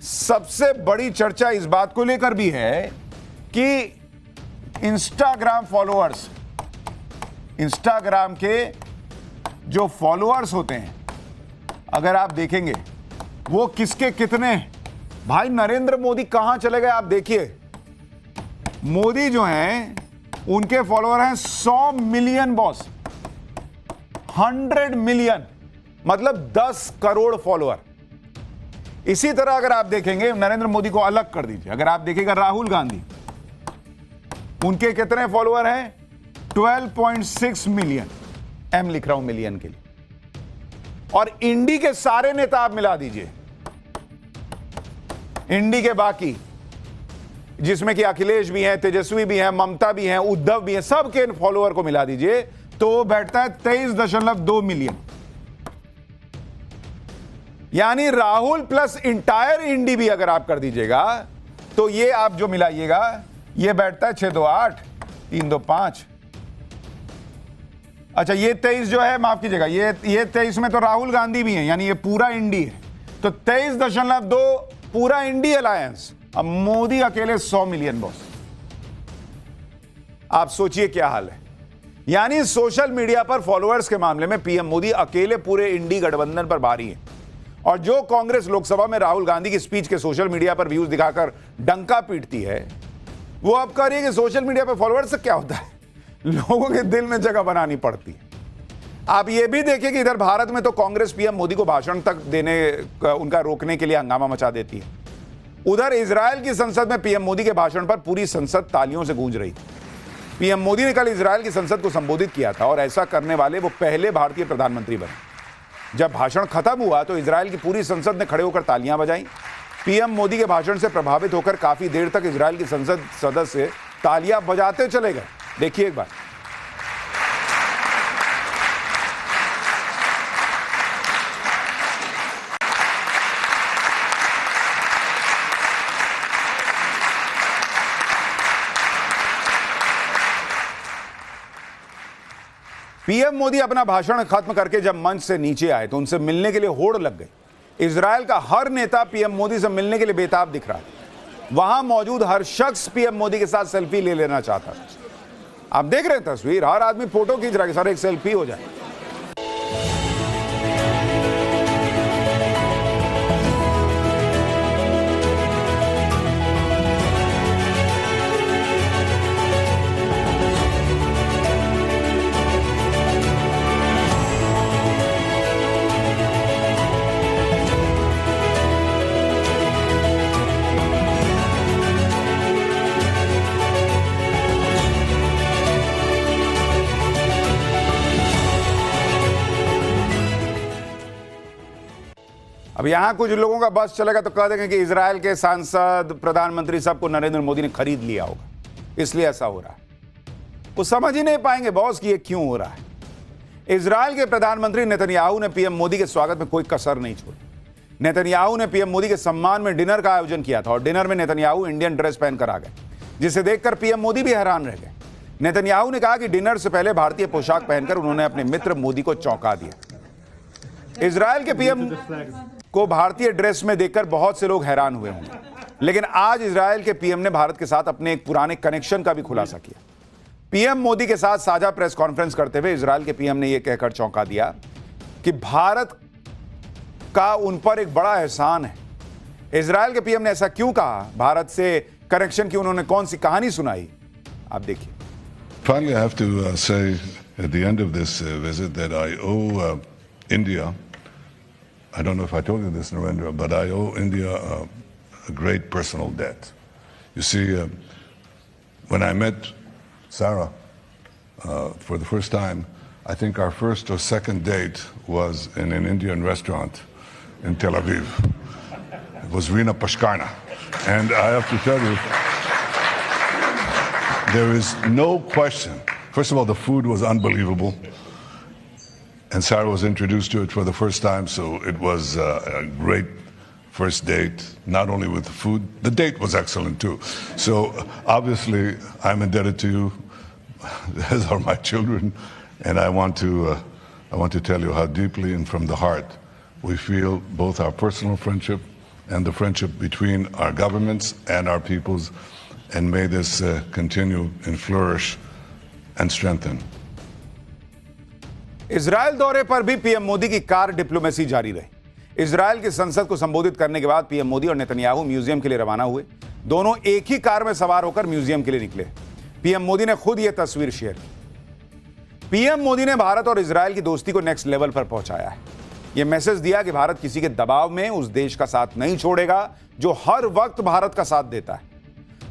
सबसे बड़ी चर्चा इस बात को लेकर भी है कि इंस्टाग्राम फॉलोअर्स, इंस्टाग्राम के जो फॉलोअर्स होते हैं, अगर आप देखेंगे वो किसके कितने। भाई नरेंद्र मोदी कहां चले गए आप देखिए। मोदी जो हैं उनके फॉलोअर हैं 100 मिलियन बॉस, 100 मिलियन मतलब 10 करोड़ फॉलोअर। इसी तरह अगर आप देखेंगे, नरेंद्र मोदी को अलग कर दीजिए, अगर आप देखिएगा राहुल गांधी, उनके कितने फॉलोअर हैं 12.6 मिलियन। एम लिख रहा हूं मिलियन के लिए। और इंडी के सारे नेता आप मिला दीजिए, इंडी के बाकी, जिसमें कि अखिलेश भी हैं, तेजस्वी भी हैं, ममता भी हैं, उद्धव भी हैं, सबके फॉलोअर को मिला दीजिए तो वो बैठता है 23.2 मिलियन। यानी राहुल प्लस इंटायर इंडी भी अगर आप कर दीजिएगा तो ये आप जो मिलाइएगा ये बैठता है 628, 325। अच्छा ये 23 जो है, माफ कीजिएगा, ये 23 में तो राहुल गांधी भी है, यानी ये पूरा इंडी है, तो 23.2 पूरा इंडी अलायंस। अब मोदी अकेले 100 मिलियन बॉस। आप सोचिए क्या हाल है। यानी सोशल मीडिया पर फॉलोअर्स के मामले में पीएम मोदी अकेले पूरे इंडी गठबंधन पर भारी है। और जो कांग्रेस लोकसभा में राहुल गांधी की स्पीच के सोशल मीडिया पर व्यूज दिखाकर डंका पीटती है, वो अब कह रही है कि सोशल मीडिया पर फॉलोअर्स से क्या होता है, लोगों के दिल में जगह बनानी पड़ती है। आप ये भी देखिए कि इधर भारत में तो कांग्रेस पीएम मोदी को भाषण तक देने, उनका रोकने के लिए हंगामा मचा देती है। उधर इजराइल की संसद में पीएम मोदी के भाषण पर पूरी संसद तालियों से गूंज रही थी। पीएम मोदी ने कल इजराइल की संसद को संबोधित किया था और ऐसा करने वाले वो पहले भारतीय प्रधानमंत्री बने। जब भाषण खत्म हुआ तो इजराइल की पूरी संसद ने खड़े होकर तालियां बजाई। पीएम मोदी के भाषण से प्रभावित होकर काफी देर तक इजराइल की संसद सदस्य तालियां बजाते चले गए। देखिए एक बार। पीएम मोदी अपना भाषण खत्म करके जब मंच से नीचे आए तो उनसे मिलने के लिए होड़ लग गई। इजराइल का हर नेता पीएम मोदी से मिलने के लिए बेताब दिख रहा था। वहां मौजूद हर शख्स पीएम मोदी के साथ सेल्फी ले लेना चाहता था। आप देख रहे हैं तस्वीर, हर आदमी फोटो खींच रहा है, सर एक सेल्फी हो जाए। अब यहां कुछ लोगों का बस चलेगा तो कह देंगे कि इजराइल के सांसद, प्रधानमंत्री सबको नरेंद्र मोदी ने खरीद लिया होगा, इसलिए ऐसा हो रहा है। वो समझ ही नहीं पाएंगे बॉस कि ये क्यों हो रहा है। इजराइल के प्रधानमंत्री नेतन्याहू ने पीएम मोदी के स्वागत में कोई कसर नहीं छोड़ी। नेतन्याहू ने पीएम मोदी के सम्मान में डिनर का आयोजन किया था और डिनर में नेतन्याहू इंडियन ड्रेस पहनकर आ गए, जिसे देखकर पीएम मोदी भी हैरान रह गए। नेतन्याहू ने कहा कि डिनर से पहले भारतीय पोशाक पहनकर उन्होंने अपने मित्र मोदी को चौंका दिया। इजराइल के पीएम को भारतीय ड्रेस में देखकर बहुत से लोग हैरान हुए होंगे, लेकिन आज इजराइल के पीएम ने भारत के साथ अपने एक पुराने कनेक्शन का भी खुलासा किया। पीएम मोदी के साथ साझा प्रेस कॉन्फ्रेंस करते हुए इजराइल के पीएम ने यह कहकर चौंका दिया कि भारत का उन पर एक बड़ा एहसान है। इजराइल के पीएम ने ऐसा क्यों कहा, भारत से कनेक्शन की उन्होंने कौन सी कहानी सुनाई, आप देखिए। Finally, I have to say at the end of this visit that I owe India, I don't know if I told you this, Narendra, but I owe India a great personal debt. You see, when I met Sarah for the first time, I think our first or second date was in an Indian restaurant in Tel Aviv. It was Rina Pashkarna. And I have to tell you, there is no question. First of all, the food was unbelievable. And Sarah was introduced to it for the first time, so it was a great first date, not only with the food, the date was excellent too. So obviously, I'm indebted to you, as are my children, and I want to tell you how deeply and from the heart we feel both our personal friendship and the friendship between our governments and our peoples, and may this continue and flourish and strengthen. Israel दौरे पर भी PM Modi की car diplomacy जारी रही। Israel की संसद को संबोधित करने के बाद पीएम मोदी और नेतन्याहू म्यूजियम के लिए रवाना हुए। दोनों एक ही कार में सवार होकर म्यूजियम के लिए निकले। पीएम मोदी ने खुद यह तस्वीर शेयर की। पीएम मोदी ने भारत और इजराइल की दोस्ती को नेक्स्ट लेवल पर पहुंचाया है। यह मैसेज दिया कि भारत किसी के दबाव में उस देश का साथ नहीं छोड़ेगा जो हर वक्त भारत का साथ देता है।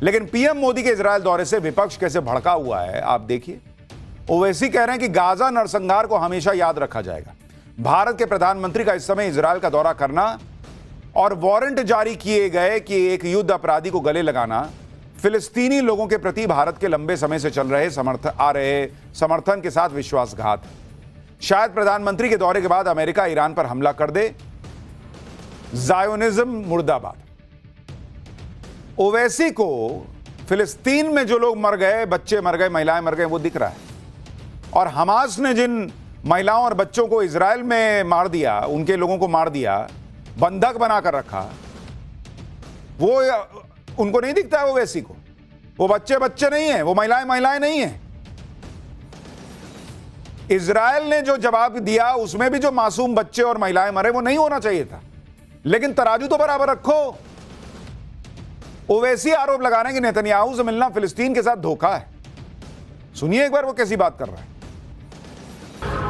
लेकिन पीएम मोदी के इजराइल दौरे से विपक्ष कैसे भड़का हुआ है, आप देखिए। ओवैसी कह रहे हैं कि गाजा नरसंहार को हमेशा याद रखा जाएगा। भारत के प्रधानमंत्री का इस समय इजराइल का दौरा करना और वारंट जारी किए गए कि एक युद्ध अपराधी को गले लगाना फिलिस्तीनी लोगों के प्रति भारत के लंबे समय से चल रहे समर्थन के साथ विश्वासघात है। शायद प्रधानमंत्री के दौरे के बाद अमेरिका ईरान पर हमला कर दे। ज़ायोनिज्म मुर्दाबाद। ओवैसी को फिलिस्तीन में जो लोग मर गए, बच्चे मर गए, महिलाएं मर गए, वो दिख रहा है। और हमास ने जिन महिलाओं और बच्चों को इजराइल में मार दिया, उनके लोगों को मार दिया, बंधक बनाकर रखा, वो उनको नहीं दिखता है ओवैसी को। वो बच्चे बच्चे नहीं है, वो महिलाएं महिलाएं नहीं है। इजराइल ने जो जवाब दिया उसमें भी जो मासूम बच्चे और महिलाएं मरे वो नहीं होना चाहिए था, लेकिन तराजू तो बराबर रखो। ओवैसी आरोप लगा रहे हैं कि नेतन्याहू से मिलना फिलिस्तीन के साथ धोखा है। सुनिए एक बार वो कैसी बात कर रहा है।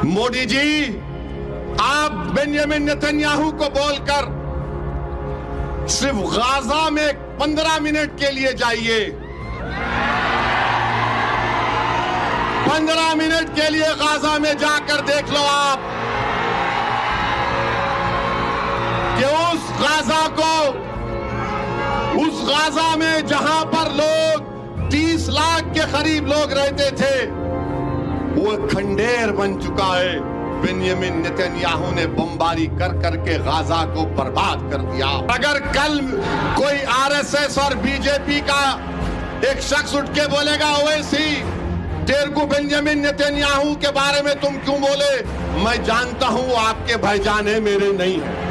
मोदी जी, आप बेंजामिन नेतन्याहू को बोलकर सिर्फ गाजा में 15 मिनट के लिए जाइए। 15 मिनट के लिए गाजा में जाकर देख लो आप कि उस गाजा में जहां पर लोग 30 लाख के करीब लोग रहते थे, वो खंडेर बन चुका है। बेंजामिन नेतन्याहू ने बमबारी कर करके गाजा को बर्बाद कर दिया। अगर कल कोई आरएसएस और बीजेपी का एक शख्स उठ के बोलेगा ओवैसी तेरे को बेंजामिन नेतन्याहू के बारे में तुम क्यों बोले, मैं जानता हूं वो आपके भाईजान है, मेरे नहीं है।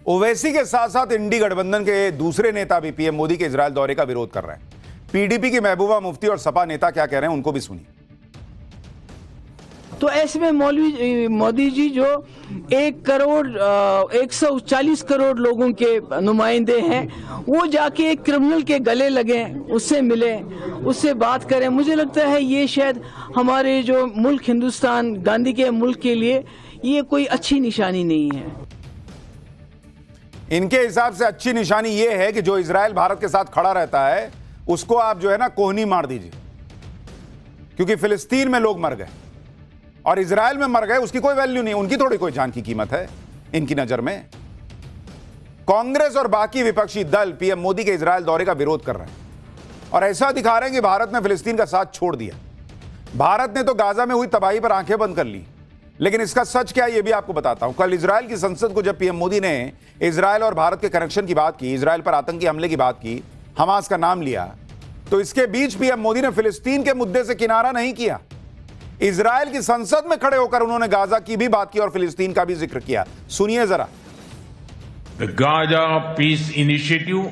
ओवैसी के साथ साथ इंडी गठबंधन के दूसरे नेता भी पीएम मोदी के इजराइल दौरे का विरोध कर रहे हैं। पीडीपी की महबूबा मुफ्ती और सपा नेता क्या कह रहे हैं, उनको भी सुनिए। तो ऐसे में मोदी जी जो 140 करोड़ लोगों के नुमाइंदे हैं, वो जाके एक क्रिमिनल के गले लगे, उससे मिले, उससे बात करें। मुझे लगता है ये शायद हमारे जो मुल्क हिंदुस्तान, गांधी के मुल्क के लिए ये कोई अच्छी निशानी नहीं है। इनके हिसाब से अच्छी निशानी ये है कि जो इजराइल भारत के साथ खड़ा रहता है उसको आप जो है ना कोहनी मार दीजिए, क्योंकि फिलिस्तीन में लोग मर गए और इजराइल में मर गए, उसकी कोई वैल्यू नहीं, उनकी थोड़ी कोई जान की कीमत है इनकी नजर में। कांग्रेस और बाकी विपक्षी दल पीएम मोदी के इजराइल दौरे का विरोध कर रहे हैं और ऐसा दिखा रहे हैं कि भारत ने फिलिस्तीन का साथ छोड़ दिया। भारत ने तो गाजा में हुई तबाही पर आंखें बंद कर ली, लेकिन इसका सच क्या है ये भी आपको बताता हूं। कल इजराइल की संसद को जब पीएम मोदी ने इजराइल और भारत के कनेक्शन की बात की, इजराइल पर आतंकी हमले की बात की, हमास का नाम लिया, तो इसके बीच पीएम मोदी ने फिलिस्तीन के मुद्दे से किनारा नहीं किया। इजराइल की संसद में खड़े होकर उन्होंने गाजा की भी बात की और फिलिस्तीन का भी जिक्र किया। सुनिए जरा। The Gaza Peace Initiative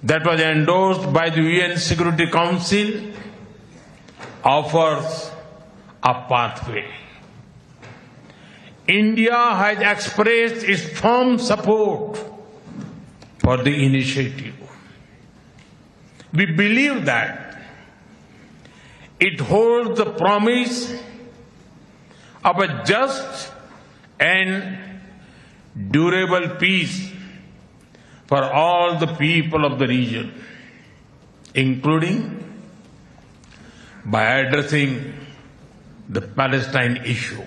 that was endorsed by the UN Security Council offers a pathway. India has expressed its firm support for the initiative. We believe that it holds the promise of a just and durable peace for all the people of the region, including by addressing the Palestine issue.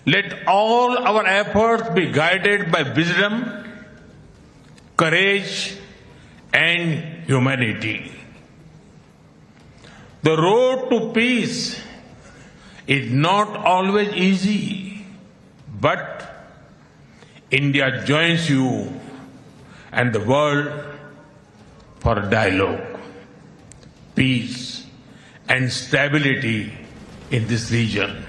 Let all our efforts be guided by wisdom, courage, and humanity. The road to peace is not always easy, but India joins you and the world for dialogue, peace, and stability in this region.